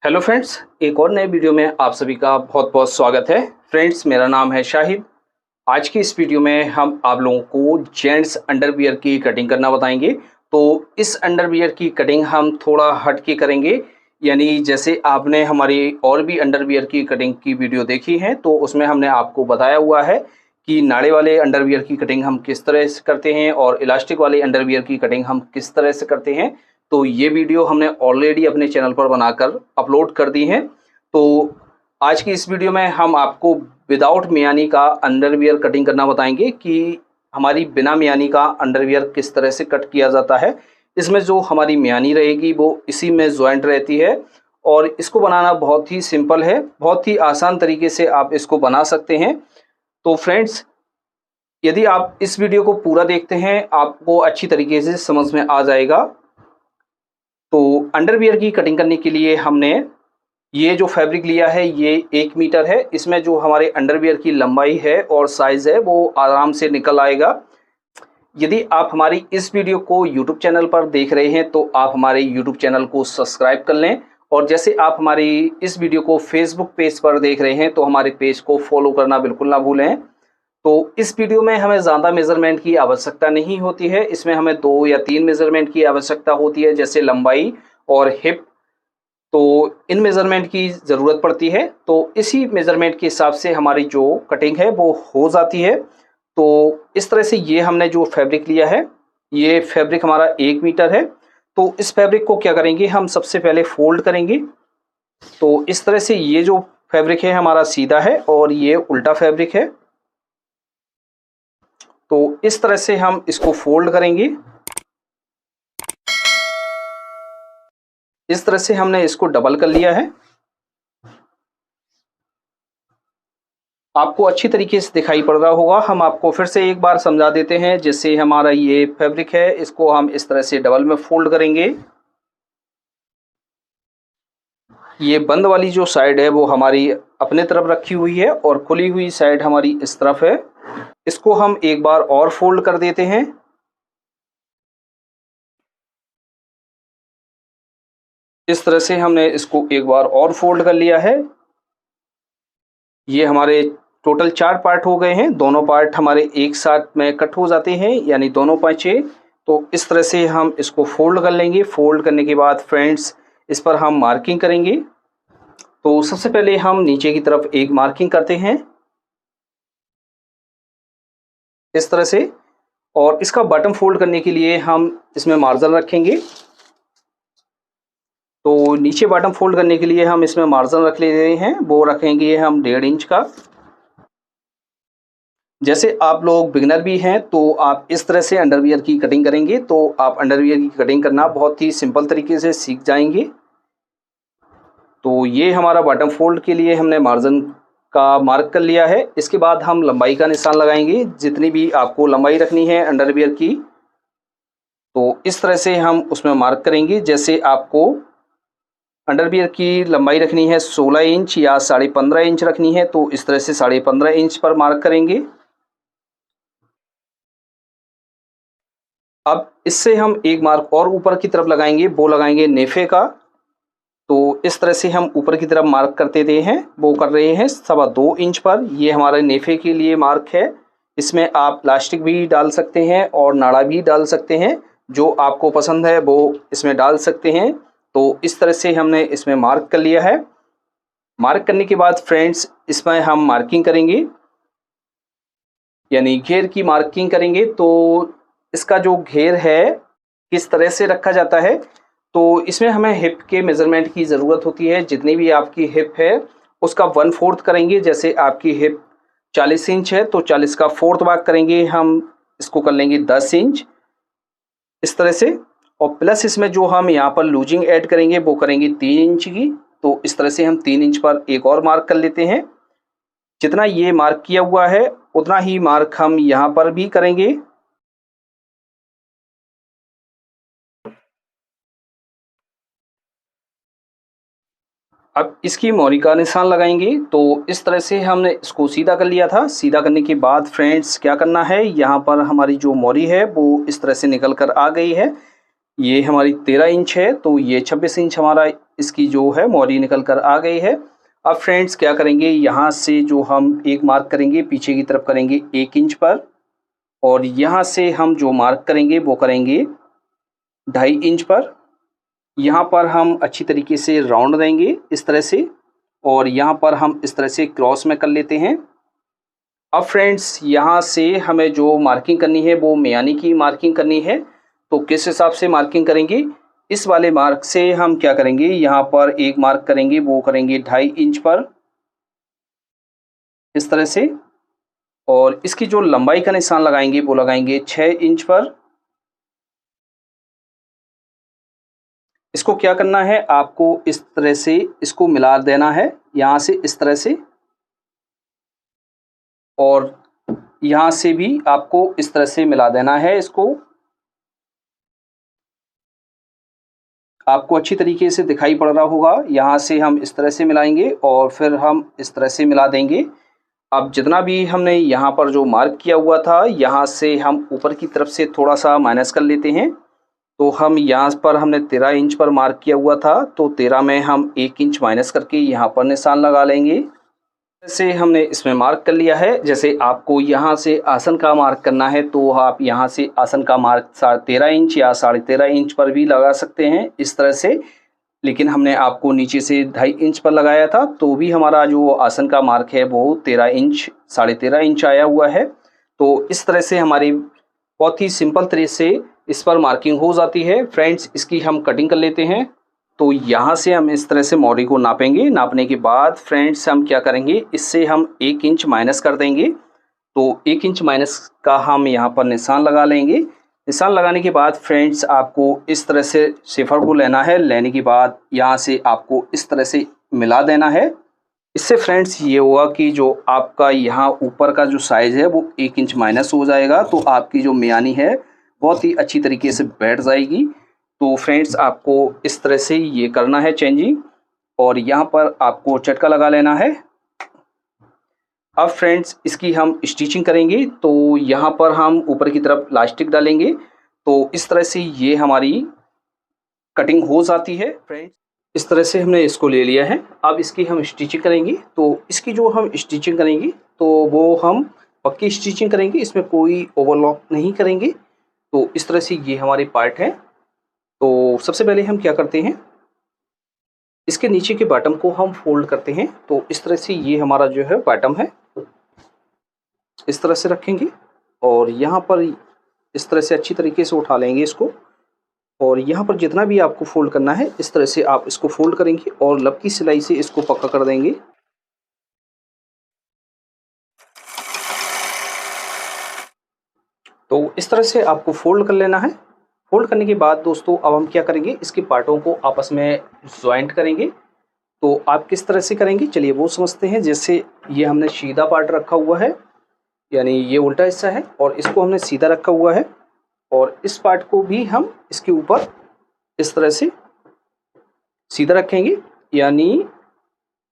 Hello friends, एक और नए वीडियो में आप सभी का बहुत बहुत स्वागत है। फ्रेंड्स, मेरा नाम है शाहिद। आज की इस वीडियो में हम आप लोगों को जेंट्स अंडरवियर की कटिंग करना बताएंगे। तो इस अंडरवियर की कटिंग हम थोड़ा हट के करेंगे, यानी जैसे आपने हमारी और भी अंडरवियर की कटिंग की वीडियो देखी है तो उसमें हमने आपको बताया हुआ है कि नाड़े वाले अंडरवियर की कटिंग हम किस तरह से करते हैं और इलास्टिक वाले अंडरवियर की कटिंग हम किस तरह से करते हैं। तो ये वीडियो हमने ऑलरेडी अपने चैनल पर बनाकर अपलोड कर दी है। तो आज की इस वीडियो में हम आपको विदाउट मियानी का अंडरवियर कटिंग करना बताएंगे कि हमारी बिना मियानी का अंडरवियर किस तरह से कट किया जाता है। इसमें जो हमारी मियानी रहेगी वो इसी में ज्वाइंट रहती है और इसको बनाना बहुत ही सिंपल है, बहुत ही आसान तरीके से आप इसको बना सकते हैं। तो फ्रेंड्स, यदि आप इस वीडियो को पूरा देखते हैं आपको अच्छी तरीके से समझ में आ जाएगा। तो अंडरवियर की कटिंग करने के लिए हमने ये जो फैब्रिक लिया है ये 1 मीटर है। इसमें जो हमारे अंडरवियर की लंबाई है और साइज़ है वो आराम से निकल आएगा। यदि आप हमारी इस वीडियो को यूट्यूब चैनल पर देख रहे हैं तो आप हमारे यूट्यूब चैनल को सब्सक्राइब कर लें, और जैसे आप हमारी इस वीडियो को फेसबुक पेज पर देख रहे हैं तो हमारे पेज को फॉलो करना बिल्कुल ना भूलें। तो इस वीडियो में हमें ज़्यादा मेज़रमेंट की आवश्यकता नहीं होती है, इसमें हमें 2 या 3 मेज़रमेंट की आवश्यकता होती है, जैसे लंबाई और हिप। तो इन मेज़रमेंट की ज़रूरत पड़ती है, तो इसी मेज़रमेंट के हिसाब से हमारी जो कटिंग है वो हो जाती है। तो इस तरह से ये हमने जो फैब्रिक लिया है ये फैब्रिक हमारा 1 मीटर है। तो इस फैब्रिक को क्या करेंगे, हम सबसे पहले फोल्ड करेंगे। तो इस तरह से ये जो फैब्रिक है हमारा सीधा है और ये उल्टा फैब्रिक है। तो इस तरह से हम इसको फोल्ड करेंगे। इस तरह से हमने इसको डबल कर लिया है। आपको अच्छी तरीके से दिखाई पड़ रहा होगा, हम आपको फिर से एक बार समझा देते हैं। जैसे हमारा ये फैब्रिक है इसको हम इस तरह से डबल में फोल्ड करेंगे। ये बंद वाली जो साइड है वो हमारी अपने तरफ रखी हुई है और खुली हुई साइड हमारी इस तरफ है। इसको हम एक बार और फोल्ड कर देते हैं। इस तरह से हमने इसको एक बार और फोल्ड कर लिया है। ये हमारे टोटल 4 पार्ट हो गए हैं। दोनों पार्ट हमारे एक साथ में कट हो जाते हैं, यानी दोनों पांचे। तो इस तरह से हम इसको फोल्ड कर लेंगे। फोल्ड करने के बाद फ्रेंड्स इस पर हम मार्किंग करेंगे। तो सबसे पहले हम नीचे की तरफ एक मार्किंग करते हैं इस तरह से, और इसका बॉटम फोल्ड करने के लिए हम इसमें मार्जिन रखेंगे। तो नीचे बॉटम फोल्ड करने के लिए हम इसमें मार्जिन रख ले रहे हैं, वो रखेंगे हम 1.5 इंच का। जैसे आप लोग बिगनर भी हैं तो आप इस तरह से अंडरवियर की कटिंग करेंगे तो आप अंडरवियर की कटिंग करना बहुत ही सिंपल तरीके से सीख जाएंगे। तो ये हमारा बॉटम फोल्ड के लिए हमने मार्जिन का मार्क कर लिया है। इसके बाद हम लंबाई का निशान लगाएंगे, जितनी भी आपको लंबाई रखनी है अंडरवियर की। तो इस तरह से हम उसमें मार्क करेंगे। जैसे आपको अंडरवियर की लंबाई रखनी है 16 इंच या 15.5 इंच रखनी है तो इस तरह से 15.5 इंच पर मार्क करेंगे। अब इससे हम एक मार्क और ऊपर की तरफ लगाएंगे, वो लगाएंगे नेफे का। तो इस तरह से हम ऊपर की तरफ मार्क करते रहे हैं, वो कर रहे हैं 2.25 इंच पर। ये हमारे नेफे के लिए मार्क है। इसमें आप प्लास्टिक भी डाल सकते हैं और नाड़ा भी डाल सकते हैं, जो आपको पसंद है वो इसमें डाल सकते हैं। तो इस तरह से हमने इसमें मार्क कर लिया है। मार्क करने के बाद फ्रेंड्स इसमें हम मार्किंग करेंगे, यानी घेर की मार्किंग करेंगे। तो इसका जो घेर है किस तरह से रखा जाता है, तो इसमें हमें हिप के मेज़रमेंट की ज़रूरत होती है। जितनी भी आपकी हिप है उसका 1/4 करेंगे। जैसे आपकी हिप 40 इंच है तो 40 का 4th भाग करेंगे, हम इसको कर लेंगे 10 इंच इस तरह से। और प्लस इसमें जो हम यहाँ पर लूजिंग ऐड करेंगे वो करेंगे 3 इंच की। तो इस तरह से हम 3 इंच पर एक और मार्क कर लेते हैं। जितना ये मार्क किया हुआ है उतना ही मार्क हम यहाँ पर भी करेंगे। अब इसकी मोरी का निशान लगाएंगे। तो इस तरह से हमने इसको सीधा कर लिया था। सीधा करने के बाद फ्रेंड्स क्या करना है, यहाँ पर हमारी जो मोरी है वो इस तरह से निकल कर आ गई है। ये हमारी 13 इंच है, तो ये 26 इंच हमारा इसकी जो है मोहरी निकल कर आ गई है। अब फ्रेंड्स क्या करेंगे, यहाँ से जो हम एक मार्क करेंगे पीछे की तरफ करेंगे 1 इंच पर, और यहाँ से हम जो मार्क करेंगे वो करेंगे 2.5 इंच पर। यहाँ पर हम अच्छी तरीके से राउंड देंगे इस तरह से, और यहाँ पर हम इस तरह से क्रॉस में कर लेते हैं। अब फ्रेंड्स यहाँ से हमें जो मार्किंग करनी है वो मियानी की मार्किंग करनी है। तो किस हिसाब से मार्किंग करेंगे, इस वाले मार्क से हम क्या करेंगे, यहाँ पर एक मार्क करेंगे वो करेंगे 2.5 इंच पर इस तरह से, और इसकी जो लंबाई का निशान लगाएंगे वो लगाएंगे 6 इंच पर। इसको क्या करना है, आपको इस तरह से इसको मिला देना है, यहाँ से इस तरह से, और यहाँ से भी आपको इस तरह से मिला देना है। इसको आपको अच्छी तरीके से दिखाई पड़ रहा होगा, यहाँ से हम इस तरह से मिलाएंगे और फिर हम इस तरह से मिला देंगे। अब जितना भी हमने यहाँ पर जो मार्क किया हुआ था, यहाँ से हम ऊपर की तरफ से थोड़ा सा माइनस कर लेते हैं। तो हम यहाँ पर हमने 13 इंच पर मार्क किया हुआ था, तो 13 में हम 1 इंच माइनस करके यहाँ पर निशान लगा लेंगे। जैसे हमने इसमें मार्क कर लिया है, जैसे आपको यहाँ से आसन का मार्क करना है तो आप यहाँ से आसन का मार्क 13.5 इंच या 13.5 इंच पर भी लगा सकते हैं इस तरह से। लेकिन हमने आपको नीचे से 2.5 इंच पर लगाया था, तो भी हमारा जो आसन का मार्क है वो 13 इंच 13.5 इंच आया हुआ है। तो इस तरह से हमारी बहुत ही सिंपल तरीके से इस पर मार्किंग हो जाती है। फ्रेंड्स इसकी हम कटिंग कर लेते हैं। तो यहाँ से हम इस तरह से मोहरी को नापेंगे। नापने के बाद फ्रेंड्स हम क्या करेंगे, इससे हम 1 इंच माइनस कर देंगे। तो 1 इंच माइनस का हम यहाँ पर निशान लगा लेंगे। निशान लगाने के बाद फ्रेंड्स आपको इस तरह से शेफर को लेना है। लेने के बाद यहाँ से आपको इस तरह से मिला देना है। इससे फ्रेंड्स ये होगा कि जो आपका यहाँ ऊपर का जो साइज़ है वो 1 इंच माइनस हो जाएगा, तो आपकी जो मियानी है बहुत ही अच्छी तरीके से बैठ जाएगी। तो फ्रेंड्स आपको इस तरह से ये करना है चेंजिंग, और यहाँ पर आपको चटका लगा लेना है। अब फ्रेंड्स इसकी हम स्टिचिंग करेंगे। तो यहाँ पर हम ऊपर की तरफ इलास्टिक डालेंगे, तो इस तरह से ये हमारी कटिंग हो जाती है। फ्रेंड्स इस तरह से हमने इसको ले लिया है। अब इसकी हम स्टिचिंग करेंगे। तो इसकी जो हम स्टिचिंग करेंगे तो वो हम पक्की स्टिचिंग करेंगे, इसमें कोई ओवरलॉक नहीं करेंगे। तो इस तरह से ये हमारे पार्ट है। तो सबसे पहले हम क्या करते हैं, इसके नीचे के बॉटम को हम फोल्ड करते हैं। तो इस तरह से ये हमारा जो है बॉटम है, इस तरह से रखेंगे और यहाँ पर इस तरह से अच्छी तरीके से उठा लेंगे इसको, और यहाँ पर जितना भी आपको फोल्ड करना है इस तरह से आप इसको फोल्ड करेंगे और लब की सिलाई से इसको पक्का कर देंगे। तो इस तरह से आपको फोल्ड कर लेना है। फोल्ड करने के बाद दोस्तों अब हम क्या करेंगे, इसके पार्टों को आपस में ज्वाइंट करेंगे। तो आप किस तरह से करेंगे चलिए वो समझते हैं। जैसे ये हमने सीधा पार्ट रखा हुआ है, यानी ये उल्टा हिस्सा है, और इसको हमने सीधा रखा हुआ है, और इस पार्ट को भी हम इसके ऊपर इस तरह से सीधा रखेंगे, यानी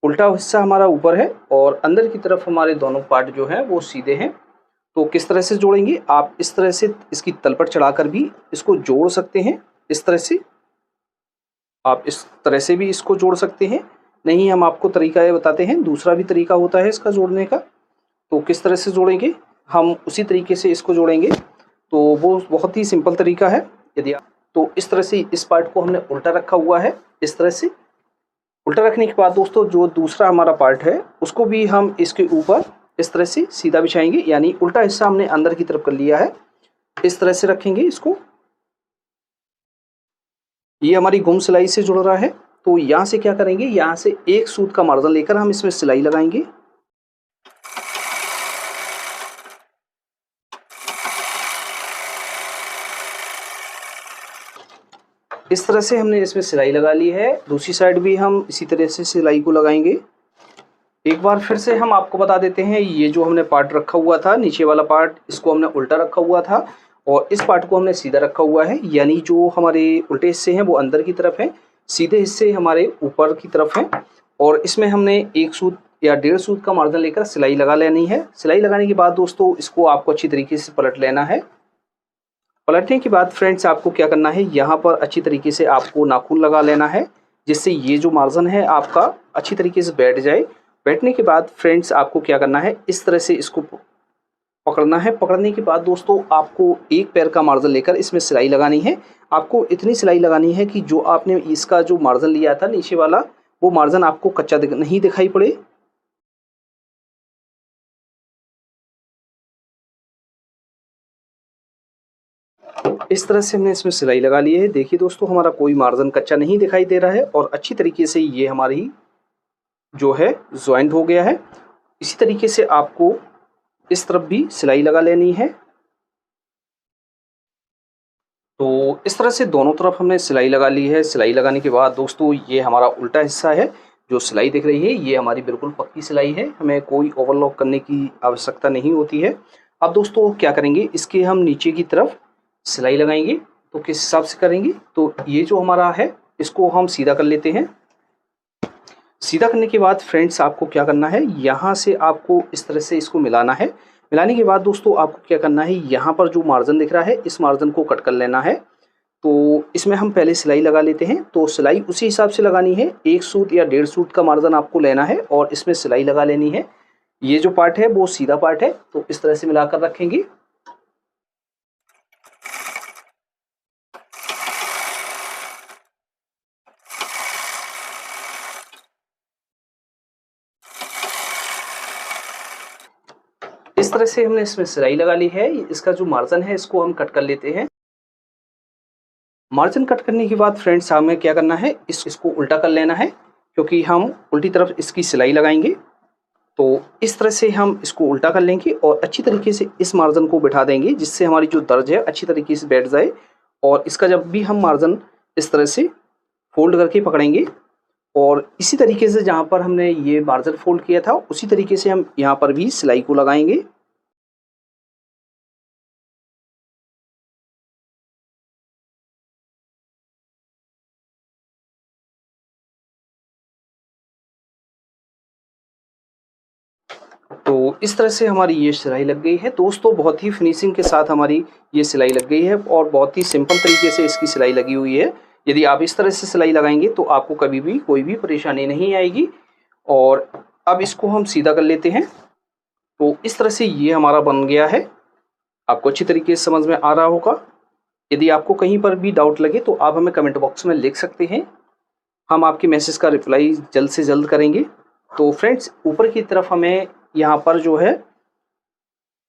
उल्टा हिस्सा हमारा ऊपर है और अंदर की तरफ हमारे दोनों पार्ट जो हैं वो सीधे हैं। तो किस तरह से जोड़ेंगे, आप इस तरह से इसकी तलपट चढ़ाकर भी इसको जोड़ सकते हैं। इस तरह से आप इस तरह से भी इसको जोड़ सकते हैं। नहीं, हम आपको तरीका ये बताते हैं, दूसरा भी तरीका होता है इसका जोड़ने का। तो किस तरह से जोड़ेंगे, हम उसी तरीके से इसको जोड़ेंगे। तो वो बहुत ही सिंपल तरीका है। यदि आप तो इस तरह से इस पार्ट को हमने उल्टा रखा हुआ है। इस तरह से उल्टा रखने के बाद दोस्तों जो दूसरा हमारा पार्ट है उसको भी हम इसके ऊपर इस तरह से सीधा बिछाएंगे, यानी उल्टा हिस्सा हमने अंदर की तरफ कर लिया है। इस तरह से रखेंगे इसको। ये हमारी गुम सिलाई से जुड़ रहा है। तो यहाँ से क्या करेंगे, यहाँ से एक सूत का मार्जिन लेकर हम इसमें सिलाई लगाएंगे। इस तरह से हमने इसमें सिलाई लगा ली है। दूसरी साइड भी हम इसी तरह से सिलाई को लगाएंगे। एक बार फिर से हम आपको बता देते हैं, ये जो हमने पार्ट रखा हुआ था नीचे वाला पार्ट, इसको हमने उल्टा रखा हुआ था और इस पार्ट को हमने सीधा रखा हुआ है। यानी जो हमारे उल्टे हिस्से हैं वो अंदर की तरफ हैं, सीधे हिस्से हमारे ऊपर की तरफ हैं। और इसमें हमने 1 सूत या 1.5 सूत का मार्जिन लेकर सिलाई लगा लेनी है। सिलाई लगाने के बाद दोस्तों इसको आपको अच्छी तरीके से पलट लेना है। पलटने के बाद फ्रेंड्स आपको क्या करना है, यहाँ पर अच्छी तरीके से आपको नाखून लगा लेना है, जिससे ये जो मार्जिन है आपका अच्छी तरीके से बैठ जाए। बैठने के बाद फ्रेंड्स आपको क्या करना है, इस तरह से इसको पकड़ना है। पकड़ने के बाद दोस्तों आपको एक पैर का मार्जिन लेकर इसमें सिलाई लगानी है। आपको इतनी सिलाई लगानी है कि जो आपने इसका जो मार्जिन लिया था नीचे वाला, वो मार्जिन आपको कच्चा नहीं दिखाई पड़े। इस तरह से हमने इसमें सिलाई लगा ली है। देखिए दोस्तों, हमारा कोई मार्जिन कच्चा नहीं दिखाई दे रहा है और अच्छी तरीके से ये हमारी जो है ज्वाइंट हो गया है। इसी तरीके से आपको इस तरफ भी सिलाई लगा लेनी है। तो इस तरह से दोनों तरफ हमने सिलाई लगा ली है। सिलाई लगाने के बाद दोस्तों ये हमारा उल्टा हिस्सा है, जो सिलाई दिख रही है ये हमारी बिल्कुल पक्की सिलाई है, हमें कोई ओवरलॉक करने की आवश्यकता नहीं होती है। अब दोस्तों क्या करेंगे, इसके हम नीचे की तरफ सिलाई लगाएंगे। तो किस हिसाब से करेंगे, तो ये जो हमारा है इसको हम सीधा कर लेते हैं। सीधा करने के बाद फ्रेंड्स आपको क्या करना है, यहाँ से आपको इस तरह से इसको मिलाना है। मिलाने के बाद दोस्तों आपको क्या करना है, यहाँ पर जो मार्जिन दिख रहा है इस मार्जिन को कट कर लेना है। तो इसमें हम पहले सिलाई लगा लेते हैं। तो सिलाई उसी हिसाब से लगानी है, 1 सूत या 1.5 सूत का मार्जिन आपको लेना है और इसमें सिलाई लगा लेनी है। ये जो पार्ट है वो सीधा पार्ट है, तो इस तरह से मिलाकर रखेंगे। इस तरह से हमने इसमें सिलाई लगा ली है। इसका जो मार्जिन है इसको हम कट कर लेते हैं। मार्जिन कट करने के बाद फ्रेंड्स हमें क्या करना है, इसको उल्टा कर लेना है, क्योंकि हम उल्टी तरफ इसकी सिलाई लगाएंगे। तो इस तरह से हम इसको उल्टा कर लेंगे और अच्छी तरीके से इस मार्जिन को बिठा देंगे, जिससे हमारी जो दर्ज है अच्छी तरीके से बैठ जाए। और इसका जब भी हम मार्जिन इस तरह से फोल्ड करके पकड़ेंगे और इसी तरीके से जहाँ पर हमने ये मार्जिन फोल्ड किया था उसी तरीके से हम यहाँ पर भी सिलाई को लगाएंगे। तो इस तरह से हमारी ये सिलाई लग गई है दोस्तों। बहुत ही फिनिशिंग के साथ हमारी ये सिलाई लग गई है और बहुत ही सिंपल तरीके से इसकी सिलाई लगी हुई है। यदि आप इस तरह से सिलाई लगाएंगे तो आपको कभी भी कोई भी परेशानी नहीं आएगी। और अब इसको हम सीधा कर लेते हैं। तो इस तरह से ये हमारा बन गया है। आपको अच्छी तरीके से समझ में आ रहा होगा। यदि आपको कहीं पर भी डाउट लगे तो आप हमें कमेंट बॉक्स में लिख सकते हैं, हम आपके मैसेज का रिप्लाई जल्द से जल्द करेंगे। तो फ्रेंड्स ऊपर की तरफ हमें यहाँ पर जो है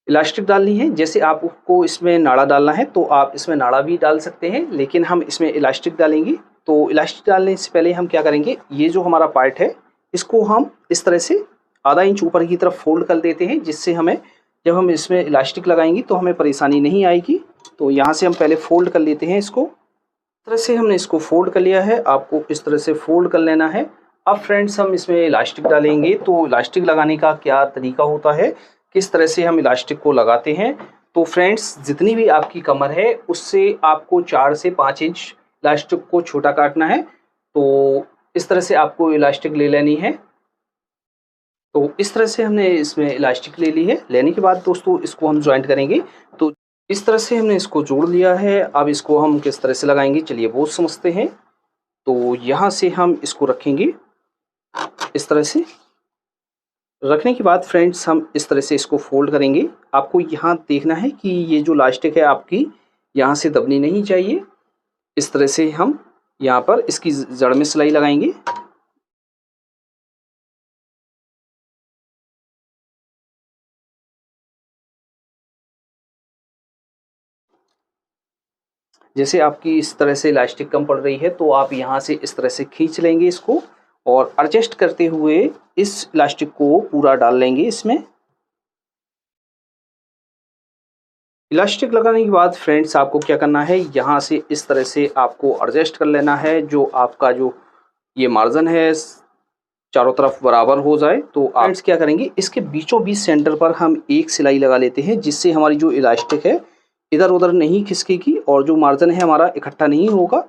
इलास्टिक डालनी है। जैसे आपको इसमें नाड़ा डालना है तो आप इसमें नाड़ा भी डाल सकते हैं, लेकिन हम इसमें इलास्टिक डालेंगे। तो इलास्टिक डालने से पहले हम क्या करेंगे, ये जो हमारा पार्ट है इसको हम इस तरह से आधा इंच ऊपर की तरफ फोल्ड कर देते हैं, जिससे हमें जब हम इसमें इलास्टिक लगाएंगे तो हमें परेशानी नहीं आएगी। तो यहाँ से हम पहले फोल्ड कर लेते हैं इसको। इस तरह से हमने इसको फोल्ड कर लिया है, आपको इस तरह से फोल्ड कर लेना है। अब फ्रेंड्स हम इसमें इलास्टिक डालेंगे। तो इलास्टिक लगाने का क्या तरीका होता है, किस तरह से हम इलास्टिक को लगाते हैं। तो फ्रेंड्स जितनी भी आपकी कमर है उससे आपको 4 से 5 इंच इलास्टिक को छोटा काटना है। तो इस तरह से आपको इलास्टिक ले लेनी है। तो इस तरह से हमने इसमें इलास्टिक ले ली है। लेने के बाद दोस्तों इसको हम ज्वाइंट करेंगे। तो इस तरह से हमने इसको जोड़ लिया है। अब इसको हम किस तरह से लगाएंगे चलिए वो समझते हैं। तो यहाँ से हम इसको रखेंगे इस तरह से। रखने के बाद फ्रेंड्स हम इस तरह से इसको फोल्ड करेंगे। आपको यहाँ देखना है कि ये जो इलास्टिक है आपकी यहाँ से दबनी नहीं चाहिए। इस तरह से हम यहाँ पर इसकी जड़ में सिलाई लगाएंगे। जैसे आपकी इस तरह से इलास्टिक कम पड़ रही है तो आप यहाँ से इस तरह से खींच लेंगे इसको और एडजस्ट करते हुए इस इलास्टिक को पूरा डाल लेंगे इसमें। इलास्टिक लगाने के बाद फ्रेंड्स आपको क्या करना है, यहाँ से इस तरह से आपको एडजस्ट कर लेना है, जो आपका जो ये मार्जिन है चारों तरफ बराबर हो जाए। तो फ्रेंड्स क्या करेंगे, इसके बीचों बीच सेंटर पर हम एक सिलाई लगा लेते हैं, जिससे हमारी जो इलास्टिक है इधर उधर नहीं खिसकेगी और जो मार्जिन है हमारा इकट्ठा नहीं होगा।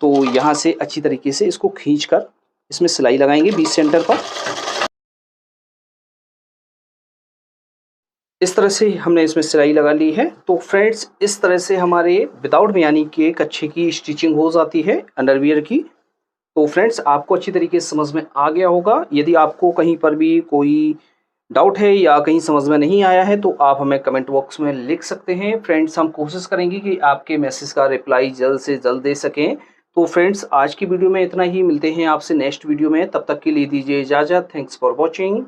तो यहाँ से अच्छी तरीके से इसको खींचकर इसमें सिलाई लगाएंगे बीच सेंटर पर। इस तरह से हमने इसमें सिलाई लगा ली है। तो फ्रेंड्स इस तरह से हमारे विदाउट बयानी के कच्छे की स्टिचिंग हो जाती है अंडरवियर की। तो फ्रेंड्स आपको अच्छी तरीके से समझ में आ गया होगा। यदि आपको कहीं पर भी कोई डाउट है या कहीं समझ में नहीं आया है तो आप हमें कमेंट बॉक्स में लिख सकते हैं। फ्रेंड्स हम कोशिश करेंगे कि आपके मैसेज का रिप्लाई जल्द से जल्द दे सकें। तो फ्रेंड्स आज की वीडियो में इतना ही, मिलते हैं आपसे नेक्स्ट वीडियो में। तब तक के लिए दीजिए इजाज़त। Thanks for watching.